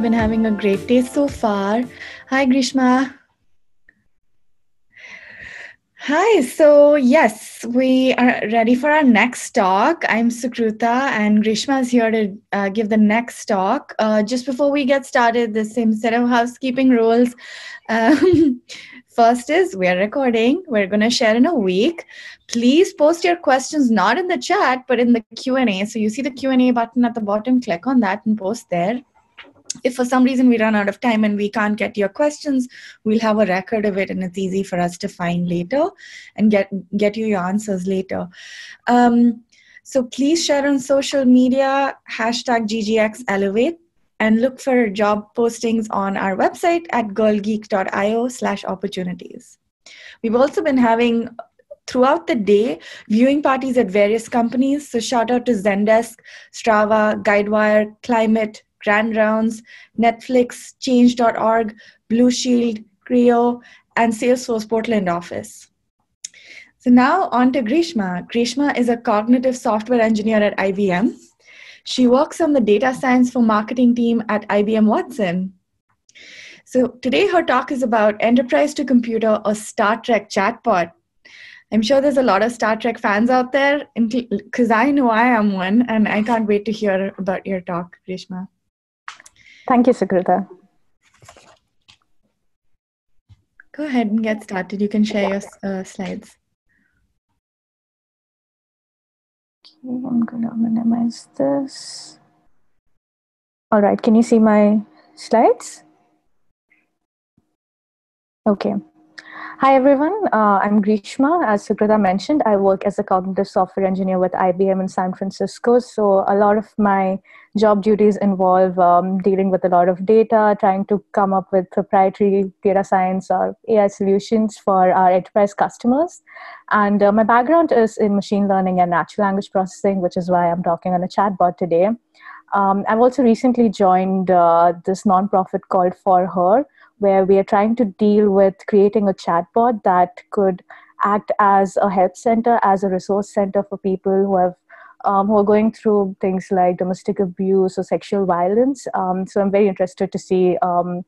been having a great day so far. Hi, Grishma. Hi, so yes, we are ready for our next talk. I'm Sukruta and Grishma is here to give the next talk. Just before we get started, the same set of housekeeping rules. First is we're recording. We're going to share in a week. Please post your questions not in the chat, but in the Q&A. So you see the Q&A button at the bottom, click on that and post there. If for some reason we run out of time and we can't get your questions, we'll have a record of it and it's easy for us to find later and get you your answers later. So please share on social media, #GGXElevate, and look for job postings on our website at girlgeek.io/opportunities. We've also been having throughout the day viewing parties at various companies. So shout out to Zendesk, Strava, Guidewire, Climate, Grand Rounds, Netflix, Change.org, Blue Shield, Creo, and Salesforce Portland office. So now on to Grishma. Grishma is a cognitive software engineer at IBM. She works on the data science for marketing team at IBM Watson. So today her talk is about enterprise to computer or Star Trek chatbot. I'm sure there's a lot of Star Trek fans out there because I know I am one, and I can't wait to hear about your talk, Grishma. Thank you, Sukruta. Go ahead and get started. You can share your slides. Okay, I'm going to minimize this. All right, can you see my slides? Okay. Hi, everyone. I'm Grishma. As Sukruta mentioned, I work as a cognitive software engineer with IBM in San Francisco. So a lot of my job duties involve dealing with a lot of data, trying to come up with proprietary data science or AI solutions for our enterprise customers. And my background is in machine learning and natural language processing, which is why I'm talking on a chatbot today. I've also recently joined this nonprofit called For Her, where we are trying to deal with creating a chatbot that could act as a help center, as a resource center for people who are going through things like domestic abuse or sexual violence. So I'm very interested to see, a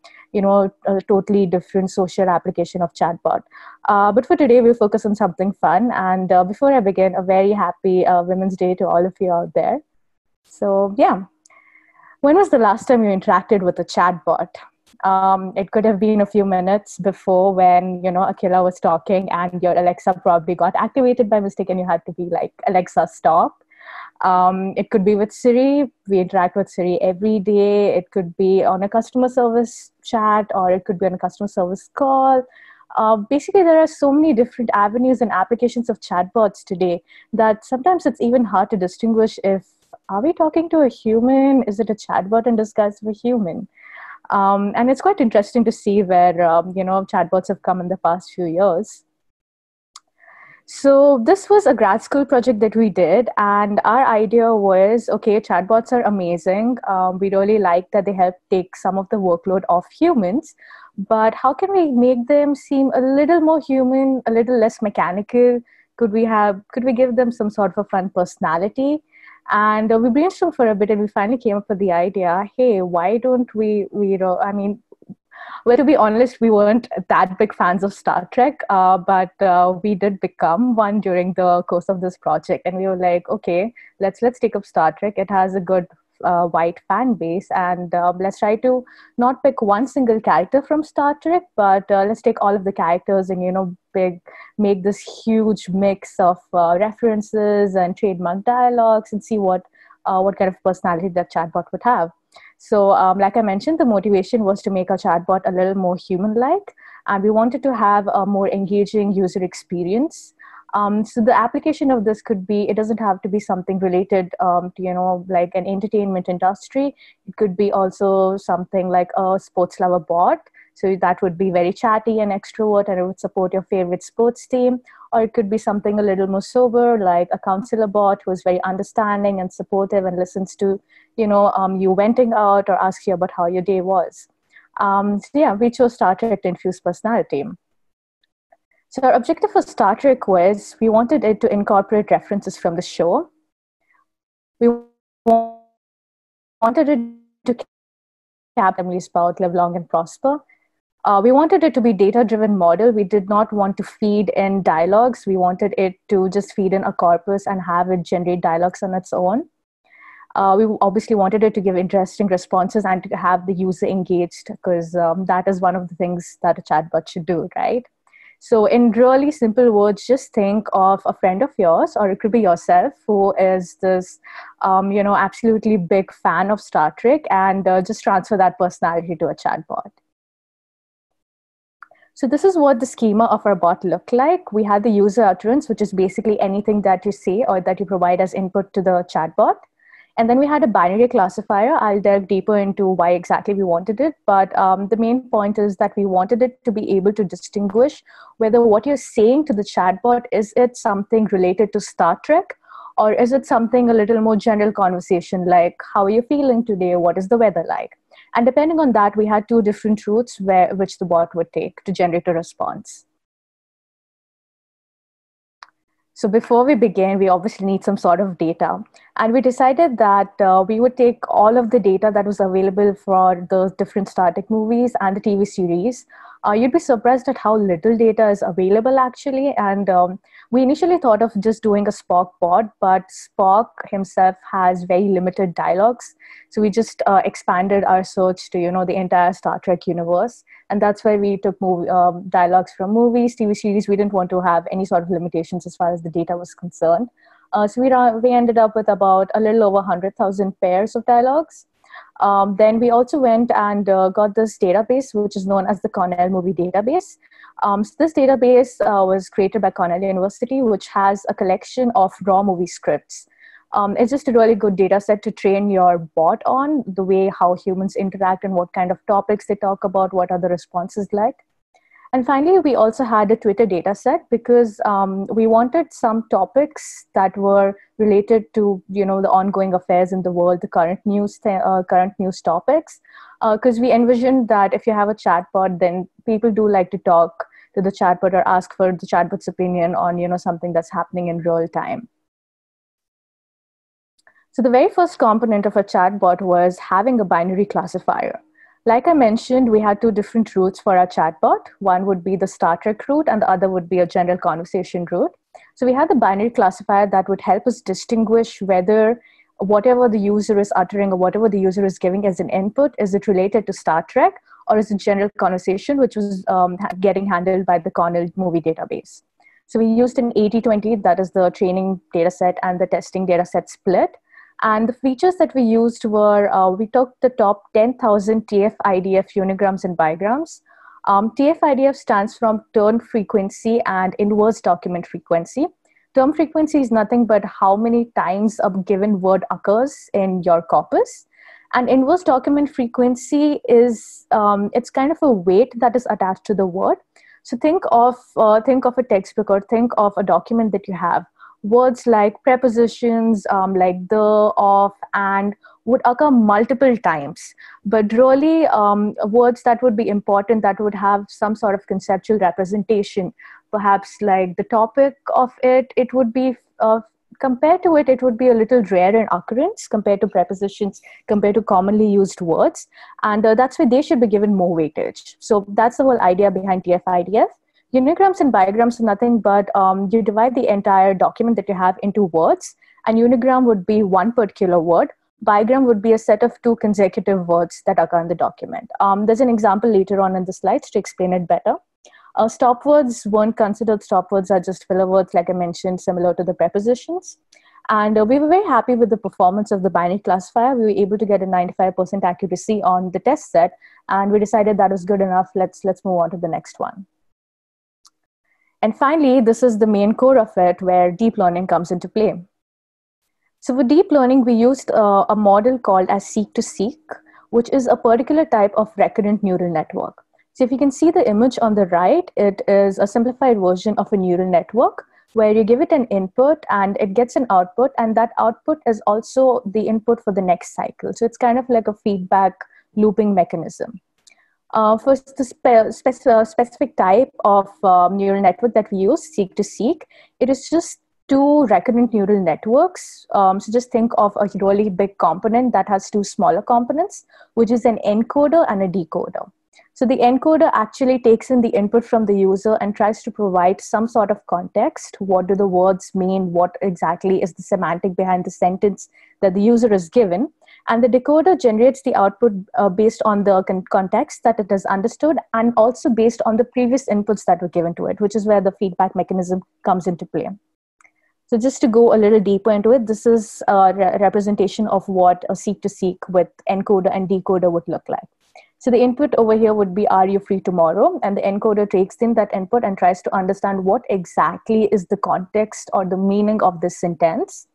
totally different social application of chatbot. But for today, we'll focus on something fun. And before I begin, a very happy Women's Day to all of you out there. So yeah, when was the last time you interacted with a chatbot? It could have been a few minutes before when, Akila was talking and your Alexa probably got activated by mistake and you had to be like, Alexa, stop. It could be with Siri. We interact with Siri every day. It could be on a customer service chat, or it could be on a customer service call. Basically, there are so many different avenues and applications of chatbots today that sometimes it's even hard to distinguish if, are we talking to a human? Is it a chatbot in disguise of a human? And it's quite interesting to see where, chatbots have come in the past few years. So this was a grad school project that we did. And our idea was, okay, chatbots are amazing. We really like that they help take some of the workload off humans. But how can we make them seem a little more human, a little less mechanical? Could we give them some sort of a fun personality? And we brainstormed for a bit and we finally came up with the idea, hey, why don't well, to be honest, we weren't that big fans of Star Trek, but we did become one during the course of this project. And we were like, okay, let's take up Star Trek. It has a good white fan base, and let's try to not pick one single character from Star Trek, but let's take all of the characters and make this huge mix of references and trademark dialogues and see what kind of personality that chatbot would have. So like I mentioned, the motivation was to make our chatbot a little more human-like, and we wanted to have a more engaging user experience. So the application of this could be, it doesn't have to be something related to, like an entertainment industry. It could be also something like a sports lover bot. So that would be very chatty and extrovert, and it would support your favorite sports team. Or it could be something a little more sober, like a counselor bot who is very understanding and supportive and listens to, you venting out or asks you about how your day was. So yeah, we chose Star Trek to infuse personality. So our objective for Star Trek was we wanted it to incorporate references from the show. We wanted it to happily spout, live long and prosper. We wanted it to be data-driven model. We did not want to feed in dialogues. We wanted it to just feed in a corpus and have it generate dialogues on its own. We obviously wanted it to give interesting responses and to have the user engaged, because that is one of the things that a chatbot should do, right? So in really simple words, just think of a friend of yours, or it could be yourself, who is this, absolutely big fan of Star Trek, and just transfer that personality to a chatbot. So this is what the schema of our bot looked like. We had the user utterance, which is basically anything that you say or that you provide as input to the chatbot. And then we had a binary classifier. I'll delve deeper into why exactly we wanted it. But the main point is that we wanted it to be able to distinguish whether what you're saying to the chatbot, is it something related to Star Trek, or is it something a little more general conversation, like how are you feeling today? What is the weather like? And depending on that, we had two different routes which the bot would take to generate a response. So before we begin, we obviously need some sort of data. And we decided that we would take all of the data that was available for the different Star Trek movies and the TV series. You'd be surprised at how little data is available, actually. And we initially thought of just doing a Spock bot, but Spock himself has very limited dialogues. So we just expanded our search to, the entire Star Trek universe. And that's why we took dialogues from movies, TV series. We didn't want to have any sort of limitations as far as the data was concerned. So we ended up with about a little over 100,000 pairs of dialogues. Then we also went and got this database, which is known as the Cornell Movie Database. So this database was created by Cornell University, which has a collection of raw movie scripts. It's just a really good data set to train your bot on, the way how humans interact and what kind of topics they talk about, what are the responses like. And finally, we also had a Twitter data set, because we wanted some topics that were related to, the ongoing affairs in the world, the current news topics. Because we envisioned that if you have a chatbot, then people do like to talk to the chatbot or ask for the chatbot's opinion on, something that's happening in real time. So the very first component of a chatbot was having a binary classifier. Like I mentioned, we had two different routes for our chatbot. One would be the Star Trek route, and the other would be a general conversation route. So we had the binary classifier that would help us distinguish whether whatever the user is uttering or whatever the user is giving as an input, is it related to Star Trek, or is it general conversation, which was getting handled by the Cornell Movie Database. So we used an 80-20, that is the training data set and the testing data set split. And the features that we used were, we took the top 10,000 TF-IDF unigrams and bigrams. TF-IDF stands from turn frequency and inverse document frequency. Term frequency is nothing but how many times a given word occurs in your corpus. And inverse document frequency is, it's kind of a weight that is attached to the word. So think of a textbook, or think of a document that you have. Words like prepositions, like the, of, and would occur multiple times. But really, words that would be important, that would have some sort of conceptual representation, perhaps like the topic of it, it would be, compared to it, it would be a little rare in occurrence compared to prepositions, compared to commonly used words. And that's why they should be given more weightage. So that's the whole idea behind TF-IDF. Unigrams and bigrams are nothing but you divide the entire document that you have into words, and unigram would be one particular word. Bigram would be a set of two consecutive words that occur in the document. There's an example later on in the slides to explain it better. Stop words weren't considered. Stop words are just filler words, like I mentioned, similar to the prepositions. And we were very happy with the performance of the binary classifier. We were able to get a 95% accuracy on the test set, and we decided that was good enough. Let's move on to the next one. And finally, this is the main core of it, where deep learning comes into play. So for deep learning, we used a model called as seek-to-seek, which is a particular type of recurrent neural network. So if you can see the image on the right, it is a simplified version of a neural network, where you give it an input and it gets an output, and that output is also the input for the next cycle. So it's kind of like a feedback looping mechanism. For the specific type of neural network that we use, seek-to-seek, it is just two recurrent neural networks. So just think of a really big component that has two smaller components, which is an encoder and a decoder. So the encoder actually takes in the input from the user and tries to provide some sort of context. What do the words mean? What exactly is the semantic behind the sentence that the user is given? And the decoder generates the output based on the context that it has understood, and also based on the previous inputs that were given to it, which is where the feedback mechanism comes into play. So just to go a little deeper into it, this is a representation of what a seek-to-seek with encoder and decoder would look like. So the input over here would be, are you free tomorrow? And the encoder takes in that input and tries to understand what exactly is the context or the meaning of this sentence.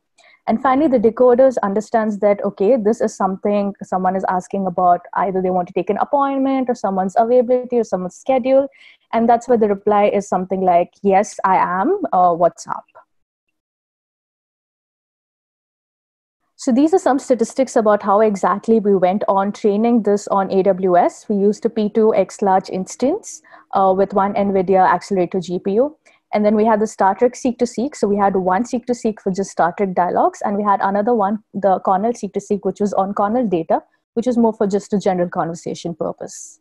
And finally, the decoders understands that, okay, this is something someone is asking about. Either they want to take an appointment or someone's availability or someone's schedule. And that's where the reply is something like, yes, I am, what's up? So these are some statistics about how exactly we went on training this on AWS. We used a P2X large instance with one NVIDIA accelerator GPU. And then we had the Star Trek seek-to-seek. So we had one seek-to-seek for just Star Trek dialogues. And we had another one, the Cornell seek-to-seek, which was on Cornell data, which is more for just a general conversation purpose.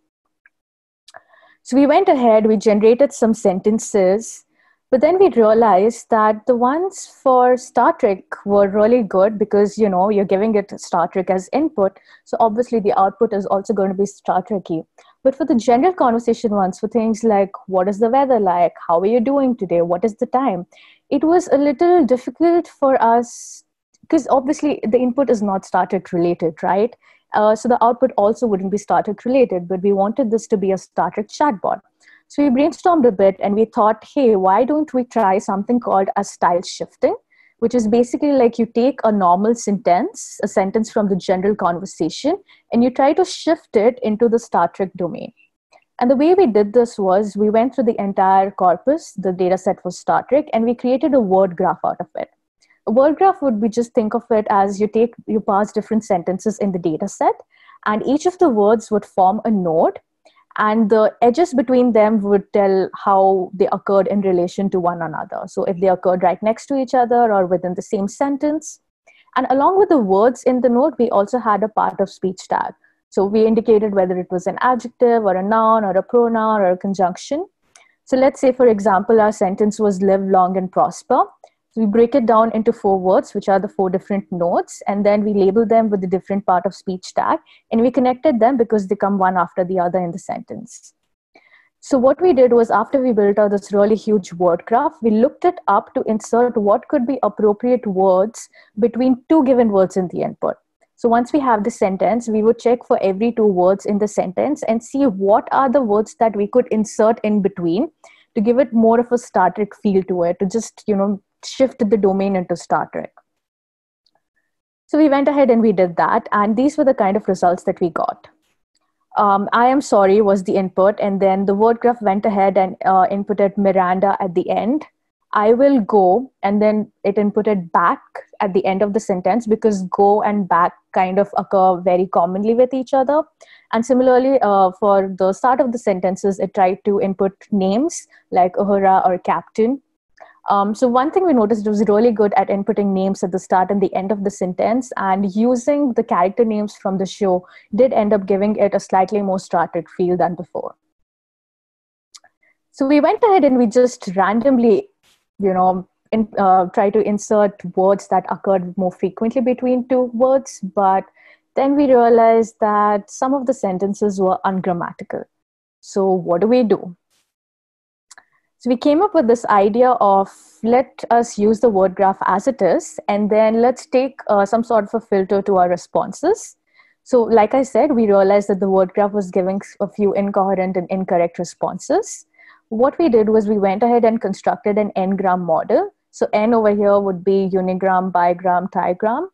So we went ahead, we generated some sentences, but then we realized that the ones for Star Trek were really good because, you know, you're giving it Star Trek as input. So obviously the output is also going to be Star Trek-y. But for the general conversation ones, for things like, what is the weather like? How are you doing today? What is the time? It was a little difficult for us because obviously the input is not Star Trek related, right? So the output also wouldn't be Star Trek related, but we wanted this to be a Star Trek chatbot. So we brainstormed a bit and we thought, hey, why don't we try something called a style shifting, which is basically like you take a normal sentence, a sentence from the general conversation, and you try to shift it into the Star Trek domain. And the way we did this was we went through the entire corpus, the data set for Star Trek, and we created a word graph out of it. A word graph would be, just think of it as you parse different sentences in the data set, and each of the words would form a node, and the edges between them would tell how they occurred in relation to one another. So if they occurred right next to each other or within the same sentence. And along with the words in the node, we also had a part of speech tag. So we indicated whether it was an adjective or a noun or a pronoun or a conjunction. So let's say, for example, our sentence was live long and prosper. So we break it down into 4 words, which are the 4 different nodes, and then we label them with the different part of speech tag, and we connected them because they come one after the other in the sentence. So what we did was, after we built out this really huge word graph, we looked it up to insert what could be appropriate words between 2 given words in the input. So once we have the sentence, we would check for every 2 words in the sentence and see what are the words that we could insert in between to give it more of a Star Trek feel to it, to just, you know, shift the domain into Star Trek. So we went ahead and we did that, and these were the kind of results that we got. I am sorry was the input, and then the word graph went ahead and inputted Miranda at the end. I will go, and then it inputted back at the end of the sentence because go and back kind of occur very commonly with each other. And similarly, for the start of the sentences, it tried to input names like Uhura or Captain. So one thing we noticed, it was really good at inputting names at the start and the end of the sentence, and using the character names from the show did end up giving it a slightly more Star Trek feel than before. So we went ahead and we just randomly, you know, try to insert words that occurred more frequently between 2 words, but then we realized that some of the sentences were ungrammatical. So what do we do? So we came up with this idea of, let us use the word graph as it is, and then let's take some sort of a filter to our responses. So like I said, we realized that the word graph was giving a few incoherent and incorrect responses. What we did was we went ahead and constructed an n-gram model. So n over here would be unigram, bigram, trigram.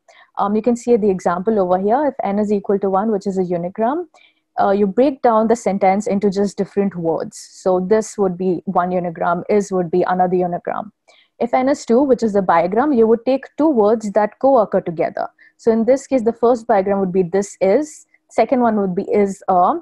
You can see the example over here. If n is equal to 1, which is a unigram, you break down the sentence into just different words. So this would be 1 unigram, is would be another unigram. If n is 2, which is a bigram, you would take 2 words that co-occur together. So in this case, the first bigram would be this is, second one would be is a,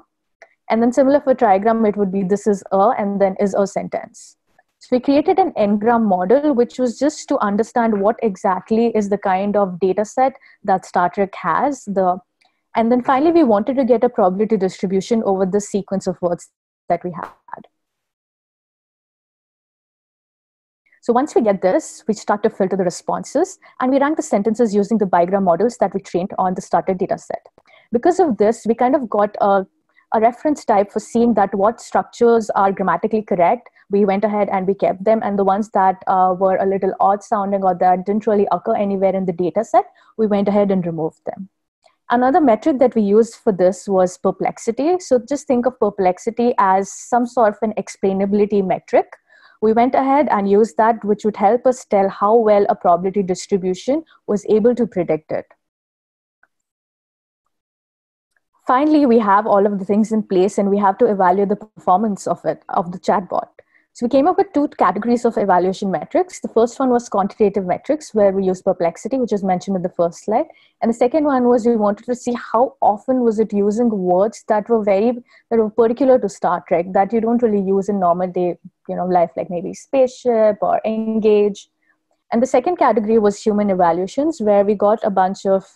and then similar for trigram, it would be this is a, and then is a sentence. So we created an n-gram model, which was just to understand what exactly is the kind of data set that Star Trek has. And then finally, we wanted to get a probability distribution over the sequence of words that we had. So once we get this, we start to filter the responses, and we rank the sentences using the bigram models that we trained on the starter data set. Because of this, we kind of got a reference type for seeing that what structures are grammatically correct. We went ahead and we kept them, and the ones that were a little odd sounding or that didn't really occur anywhere in the data set, we went ahead and removed them. Another metric that we used for this was perplexity. So just think of perplexity as some sort of an explainability metric. We went ahead and used that, which would help us tell how well a probability distribution was able to predict it. Finally, we have all of the things in place, and we have to evaluate the performance of the chatbot. So we came up with two categories of evaluation metrics. The first one was quantitative metrics, where we used perplexity, which is mentioned in the first slide. And the second one was we wanted to see how often was it using words that were particular to Star Trek that you don't really use in normal day, life, like maybe spaceship or engage. And the second category was human evaluations, where we got a bunch of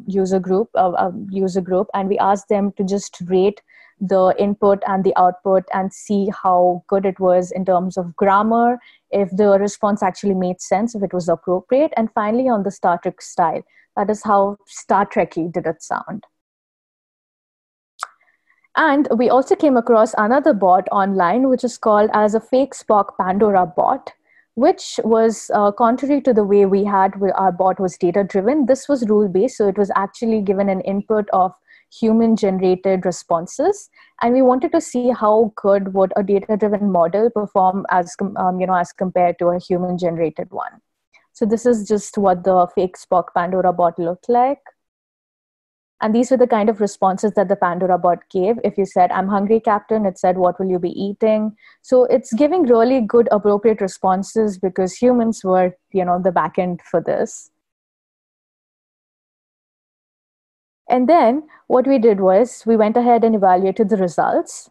user group, and we asked them to just rate the input and the output and see how good it was in terms of grammar, if the response actually made sense, if it was appropriate, and finally on the Star Trek style. That is how Star Trek-y did it sound. And we also came across another bot online, which is called as a fake Spock Pandora Bot, which was contrary to the way we had where our bot was data-driven. This was rule-based, so it was actually given an input of human-generated responses, and we wanted to see how good would a data-driven model perform as compared to a human-generated one. So this is just what the fake Spock Pandora Bot looked like. And these were the kind of responses that the Pandora Bot gave. If you said, "I'm hungry, Captain," it said, "What will you be eating?" So it's giving really good, appropriate responses because humans were, the backend for this. And then what we did was we went ahead and evaluated the results.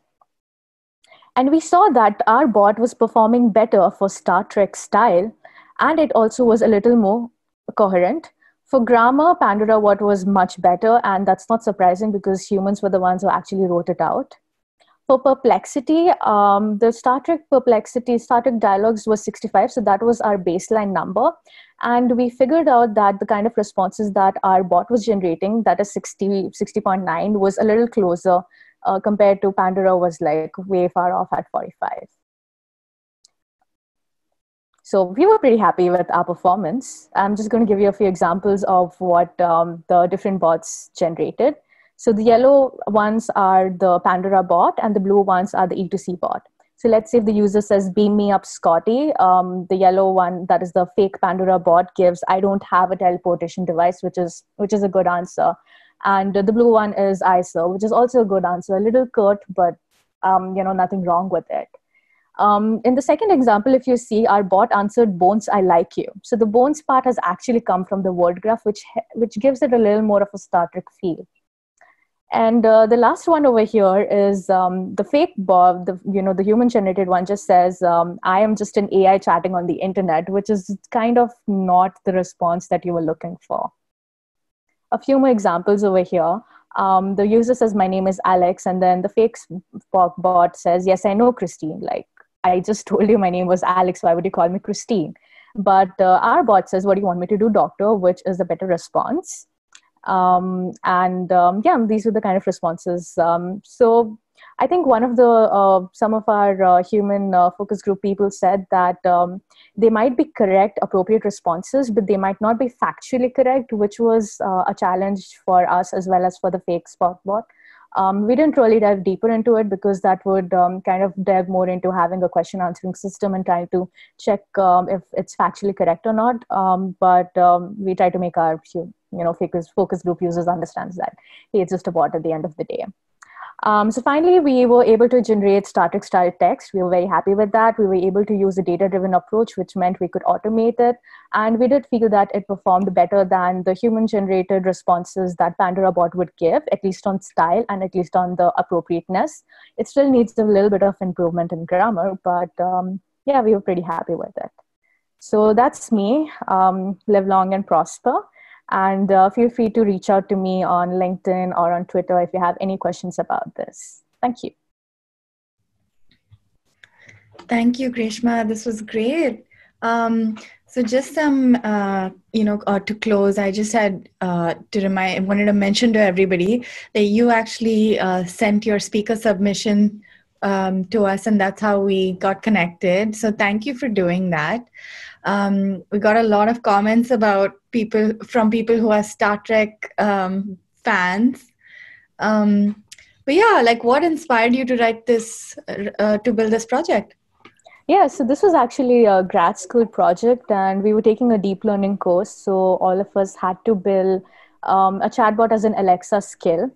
And we saw that our bot was performing better for Star Trek style, and it also was a little more coherent. For grammar, Pandora Bot was much better, and that's not surprising because humans were the ones who actually wrote it out. For perplexity, the Star Trek dialogues was 65, so that was our baseline number. And we figured out that the kind of responses that our bot was generating, that is 60.9, was a little closer compared to Pandora was like way far off at 45. So we were pretty happy with our performance. I'm just going to give you a few examples of what the different bots generated. So the yellow ones are the Pandora bot and the blue ones are the E2C bot. So let's say if the user says, "Beam me up, Scotty." The yellow one, that is the fake Pandora bot, gives, "I don't have a teleportation device," which is a good answer. And the blue one is "I, sir," which is also a good answer. A little curt, but nothing wrong with it. In the second example, if you see, our bot answered, "Bones, I like you." So the bones part has actually come from the word graph, which gives it a little more of a Star Trek feel. And the last one over here is the fake bot, the human-generated one just says, "I am just an AI chatting on the internet," which is kind of not the response that you were looking for. A few more examples over here. The user says, "My name is Alex," and then the fake Spock bot says, "Yes, I know, Christine. Like, I just told you my name was Alex. Why would you call me Christine?" But our bot says, "What do you want me to do, doctor?" which is a better response. These are the kind of responses. So I think one of the some of our human focus group people said that they might be correct, appropriate responses, but they might not be factually correct, which was a challenge for us as well as for the fake Spock bot. We didn't really dive deeper into it because that would kind of dive more into having a question answering system and trying to check if it's factually correct or not. But we try to make our focus group users understands that, hey, it's just a bot at the end of the day. So finally, we were able to generate Star Trek style text. We were very happy with that. We were able to use a data-driven approach, which meant we could automate it. And we did feel that it performed better than the human-generated responses that Pandora Bot would give, at least on style and at least on the appropriateness. It still needs a little bit of improvement in grammar, but yeah, we were pretty happy with it. So that's me. Live long and prosper. And feel free to reach out to me on LinkedIn or on Twitter if you have any questions about this. Thank you. Thank you, Grishma. This was great. So just some, to close, I just had wanted to mention to everybody that you actually sent your speaker submission to us, and that's how we got connected. So thank you for doing that. We got a lot of comments about people who are Star Trek fans. But yeah, like what inspired you to write this, to build this project? Yeah, so this was actually a grad school project, and we were taking a deep learning course. So all of us had to build a chatbot as an Alexa skill.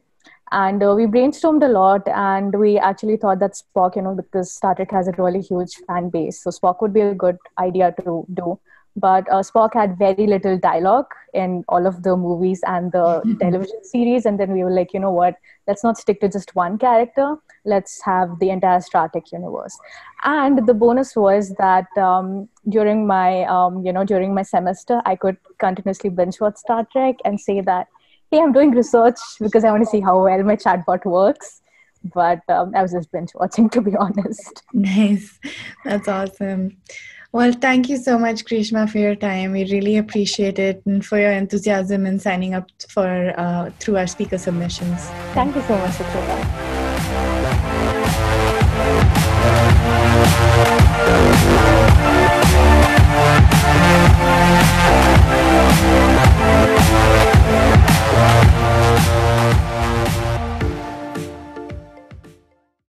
And we brainstormed a lot, and we actually thought that Spock, because Star Trek has a really huge fan base, so Spock would be a good idea to do. But Spock had very little dialogue in all of the movies and the television series. And then we were like, you know what, let's not stick to just one character. Let's have the entire Star Trek universe. And the bonus was that during my semester, I could continuously binge watch Star Trek and say that, hey, I'm doing research because I want to see how well my chatbot works. But I was just binge watching, to be honest. Nice. That's awesome. Well, thank you so much, Grishma, for your time. We really appreciate it, and for your enthusiasm in signing up for through our speaker submissions. Thank you so much, Sukrita.